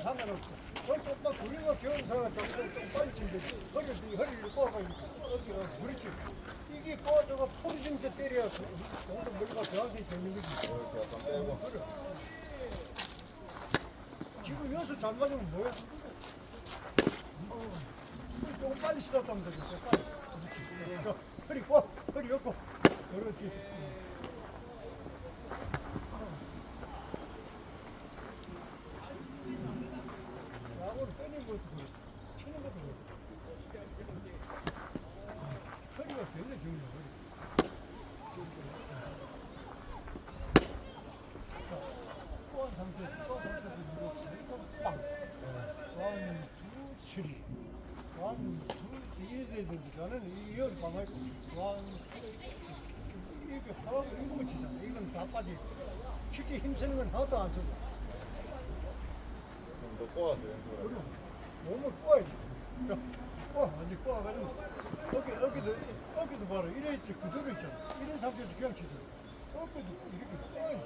상관없어. 벌써 오빠 우리가 겨울사가 좀 빨리 친데 허리를 꼬아가지고 어디가 그렇지. 이게 꼬아다가 포리 증세 때려야 정도 머리가 저항성이 되는 거지. 그래. 지금 여기서 잘 맞으면 뭐야? 조금 빨리 시작하면 되겠어. 빨리. 그렇지. 자, 허리 꼬아, 허리 엮고. 그렇지. 야구를 때리는 것도 그렇고, 치는 것도 그렇고. 허리가 굉장히 중요해, 허리. 자, 꼬안 상태에서 누르고, 빵. 원, 투, 쓰리. 원, 투, 이래 돼야 되는데, 저는 이걸 방어했고, 원, 이렇게 하라고 이거만 치잖아. 이건 다 빠지. 실제 힘쓰는 건 하나도 안 쓰고. 좀 더 꼬아서 연습을 그래. 하고. 몸을 꼬아야지. 자, 꼬아. 완전 꼬아가지고. 어깨도 봐라. 이래 있지. 그대로 있잖아. 이런 상태에서 그냥 치잖아. 어깨도 이렇게 꼬아야지.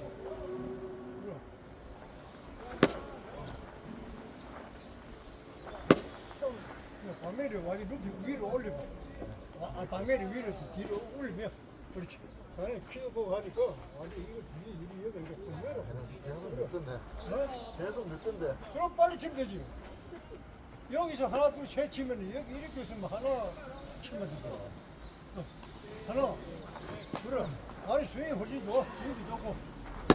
그래. 방매를 완전 높이 위로 올려봐. 방매를 위로 뒤로 올리면. 그렇지. 당연히 키우고 하니까 완전 이거 여기가 이거 보면은. 계속 늦던데. 어? 계속 늦던데. 그럼 빨리 치면 되지. 여기서 하나, 둘, 셋 치면 여기 이렇게 있으면 하나 치면 되지. 하나. 그래. 아니 스윙이 훨씬 좋아. 스윙도 좋고.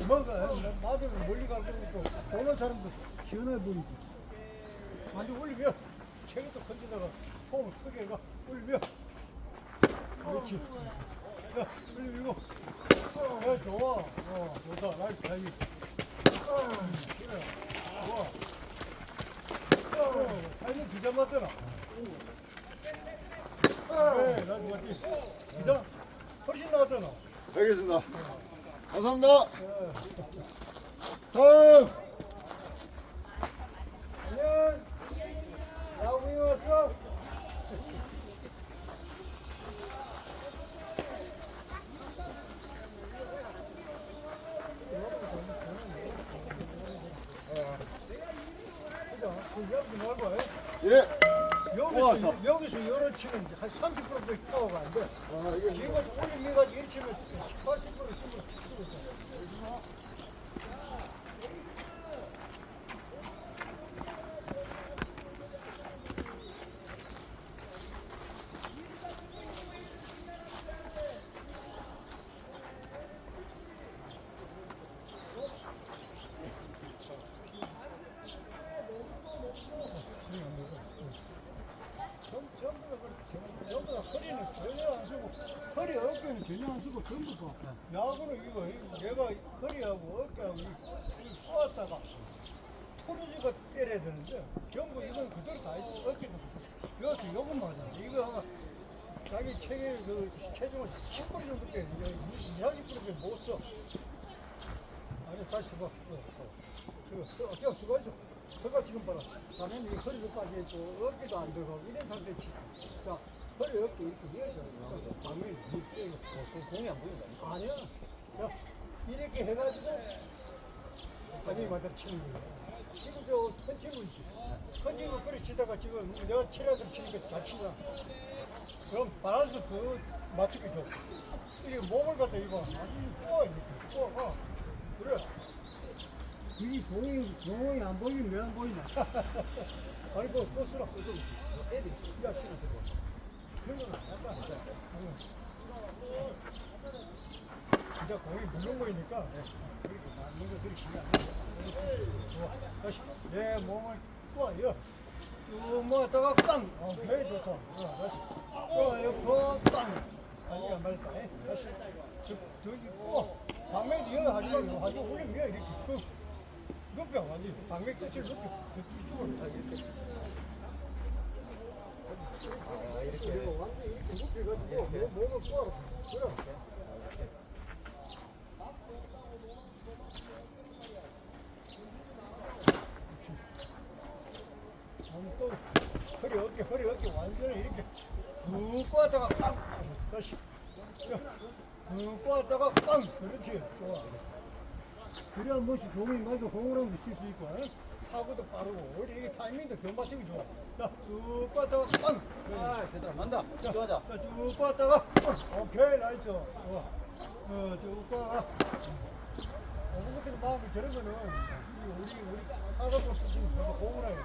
뭔가 맞으면 멀리 가고 있고 보는 사람도 시원해 보이고. 완전 올리면 체격도 건지다가 폼을 크게 해가 올리면 그렇지. 야, 올리고. 야, 좋아. 좋다. 나이스 타이밍. 그래. 좋아. 타이밍 기자 맞잖아. 그래, 나도 맞지. 기자 훨씬 나왔잖아. 알겠습니다. 감사합니다. 다음. 안녕. 야구이 왔어? 여기 말고 예. 여기서 열어 치면 한 30%밖에 파워가 안 돼. 이거 올리기가 이렇게 치면 80% 치고 있어. 전부 다 허리는 전혀 안 쓰고 허리 어깨는 전혀 안 쓰고 전부 다 야구는 이거 내가 허리하고 어깨하고 이 꼬았다가 토르즈가 때려야 되는데 전부 이건 그대로 다 있어. 어깨도 여기서 요건 맞아. 이거 자기 체중을 10% 정도 빼 20, 30%밖에 못 써. 아니 다시 봐. 어깨가 수가 있어. 저가 지금 봐라. 자네는 이 허리도 빠져있고 어깨도 안 들어가고 이런 상태에 치. 자, 허리 어깨 이렇게 이어져. 방면이 이렇게 공이 안 보인다. 아니야. 자, 이렇게 해가지고 아니 맞아 치는 거야. 지금 저 컨치고 있지. 컨치고 그래 치다가 지금 내가 치라고 치니까 잘 치잖아. 그럼 바란스 더 맞추기 좋아. 이렇게 몸을 갖다 이거 아주 꼬아 이렇게 꼬아. 그래. 이 공이 안 보이면 왜 안 보이냐? 아니 그거 쓰라. 애들이 야 치는 저거. 그런 건 약간 진짜. 진짜 공이 물는 거니까 그렇게 맞는 거 그렇게 신경 안 써. 좋아. 다시 내 몸을 꼬아요. 쭉 모았다가 빵. 그래 좋다. 다시 꼬아요. 빵. 아니 안 맞았다. 다시 저기 꼬아. 방면 이어 하지 말고 하지 올리면 이렇게 높여 완전히 방면 끝을 높여 이쪽으로 다 이렇게. 이렇게 완전히 이렇게 높여가지고 몸을 꼬아. 그래. 또 허리 어깨 완전히 이렇게 쭉 꼬았다가 빵. 다시 쭉 꼬았다가 빵. 그렇지. 좋아. 그래야 뭐지 공이 맞아 공으로도 칠 수 있고. 타고도 빠르고 우리 이게 타이밍도 더 맞추기 좋아. 자쭉 갔다가 빵. 아, 제대로 간다. 자, 좋아자. 쭉 갔다가 오케이 나이스. 쭉 가. 어머니들 마음이 저런 거는 우리 하다 보스 지금 벌써 고문하고.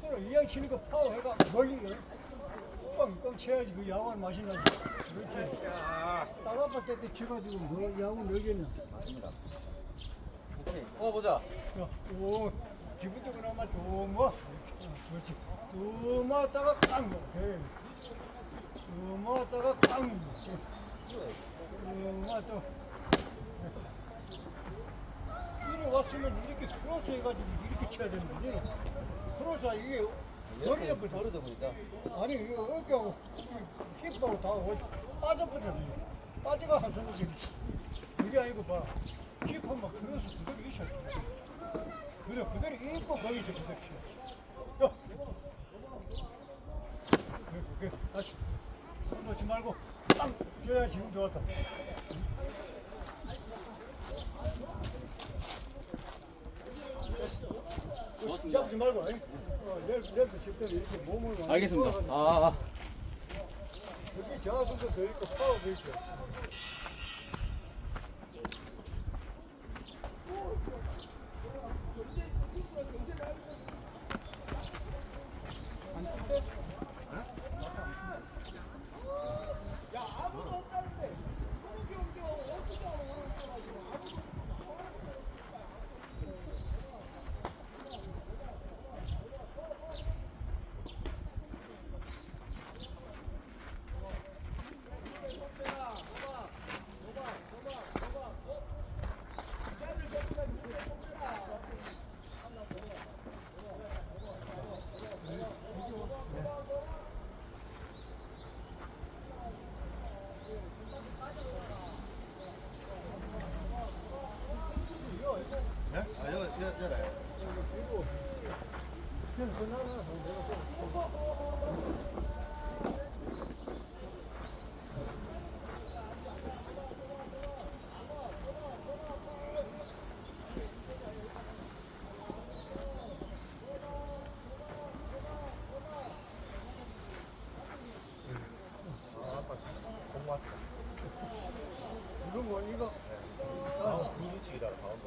그럼 이왕 치는 거 파워 해가 멀리 뻥뻥 쳐야지 그 야구는 맛이 나지. 그렇지. 따라빠 때때 쳐가지고 뭐 야구 넣겠냐. 맞습니다. 오케이. 보자. 자, 오, 기분적으로나마 좋은 거. 그렇지. 두 맞다가 깡. 오케이. 두 맞다가 깡. 두 맞다가. 이리 왔으면 이렇게 크로스 해가지고 이렇게 쳐야 되는 거지. 크로스가 이게 머리 잡고 벌어져 보니까. 아니 이거 어깨하고 힙하고 다 빠져버렸네. 빠져가 한 손으로 되겠지. 그게 아니고 봐. 힙하면 크로스 그대로 있어. 그래 그대로 입고 거기서 그대로 쳐야지. 야. 그래 다시. 손 놓지 말고 땅. 야 지금 좋았다. 잡지 말고. 내일부터 집대로 이렇게 몸을 많이 알겠습니다. 풀어가지고. 아, 여기 저하수도 더 있고 파워도 있고. 야 아무도 없다는데 저렇게 없죠. 어떻게 알아? 네? 아, 여래. 그냥 전화나 내가 또. 아, 아빠 공부 왔다. 이거 뭐 이거. 아, 불붙이기다 가운데.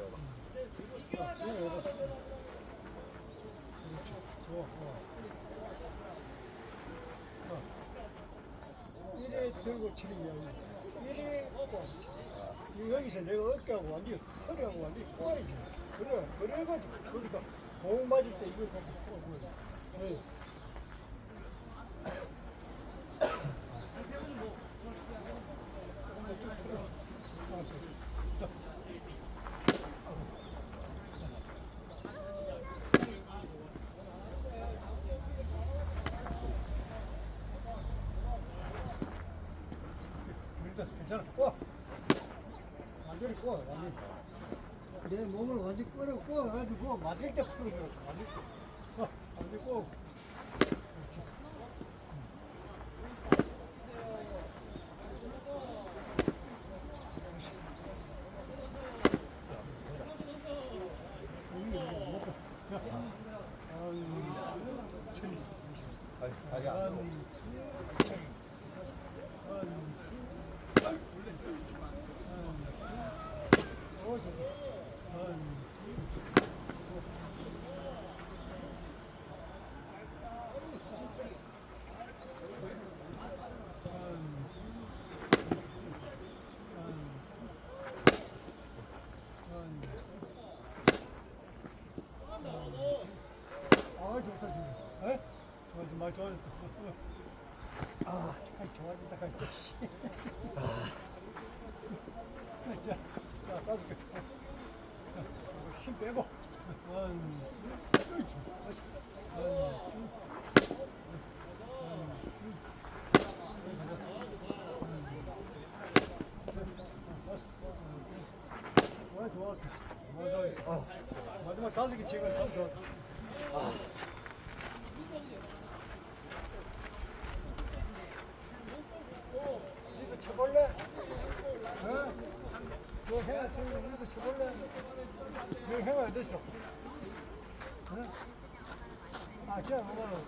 이래 들고 치는 게 아니야. 이래 여기서 내가 어깨하고 완전히 허리하고 완전히 꼬아야지. 그래 그래가지고 거기다 공 맞을 때 이걸 갖고 꼬아. 네. 일단 괜찮아. 꼬아. 완전히 꼬아. 완전히. 내 몸을 완전히 꼬아가지고 맞을 때 풀어줘. 맞을 때. 완전히 꼬아. 아직 안 돼. 좋다 지금. 에? 정말 좋아졌다. 아, 좋아졌다. 자, 다섯 개. 힘 빼고. 그렇지. 좋았어. 마지막 다섯 개 치고 참 좋았어. 이거 쳐볼래? 어? 너 해가 저기 이거 쳐볼래? 너 해가 어딨어? 아, 그냥 뭐가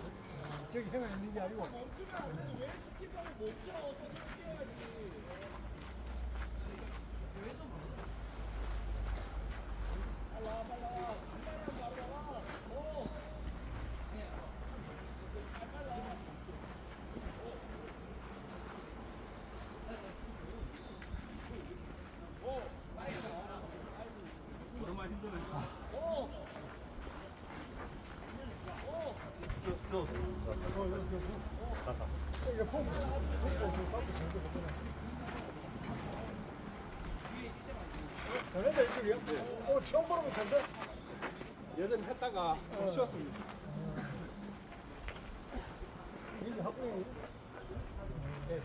저기 형이 있는 게 아니고. 이거 폼, 전에도 이쪽이요? 처음 보는 것 같은데? 예전 했다가 좀 쉬었습니다. 이게 학부형이 네.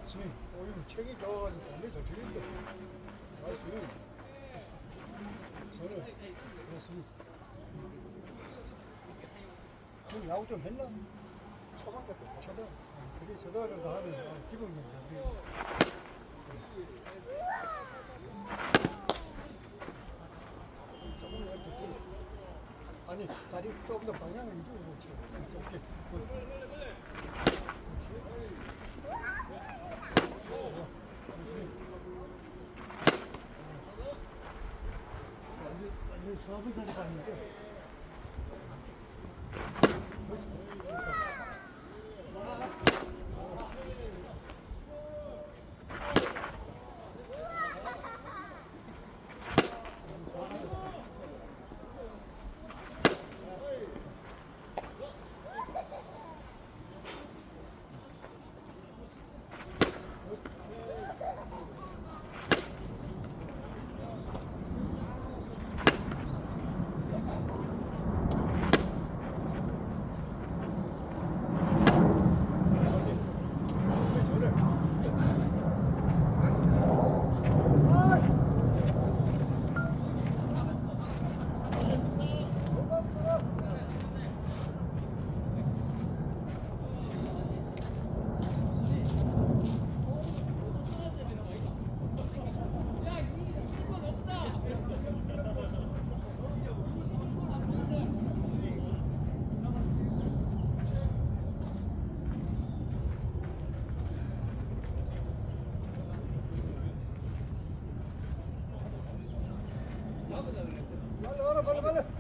스님, 이거 책이 좋아가지고 담배 더 주는데. 아, 스님. 저는 그렇습니다. 스님, 야구 좀 했나? 초반때 뺐어요. 쳐다. 그게 쳐다를 다 하면 기본입니다. 조금 이렇게 뒤로. 아니, 다리 조금 더 방향을 이쪽으로 치고. 오케이. 완전 수화물까지 갔는데. 빨리 와라, 빨리.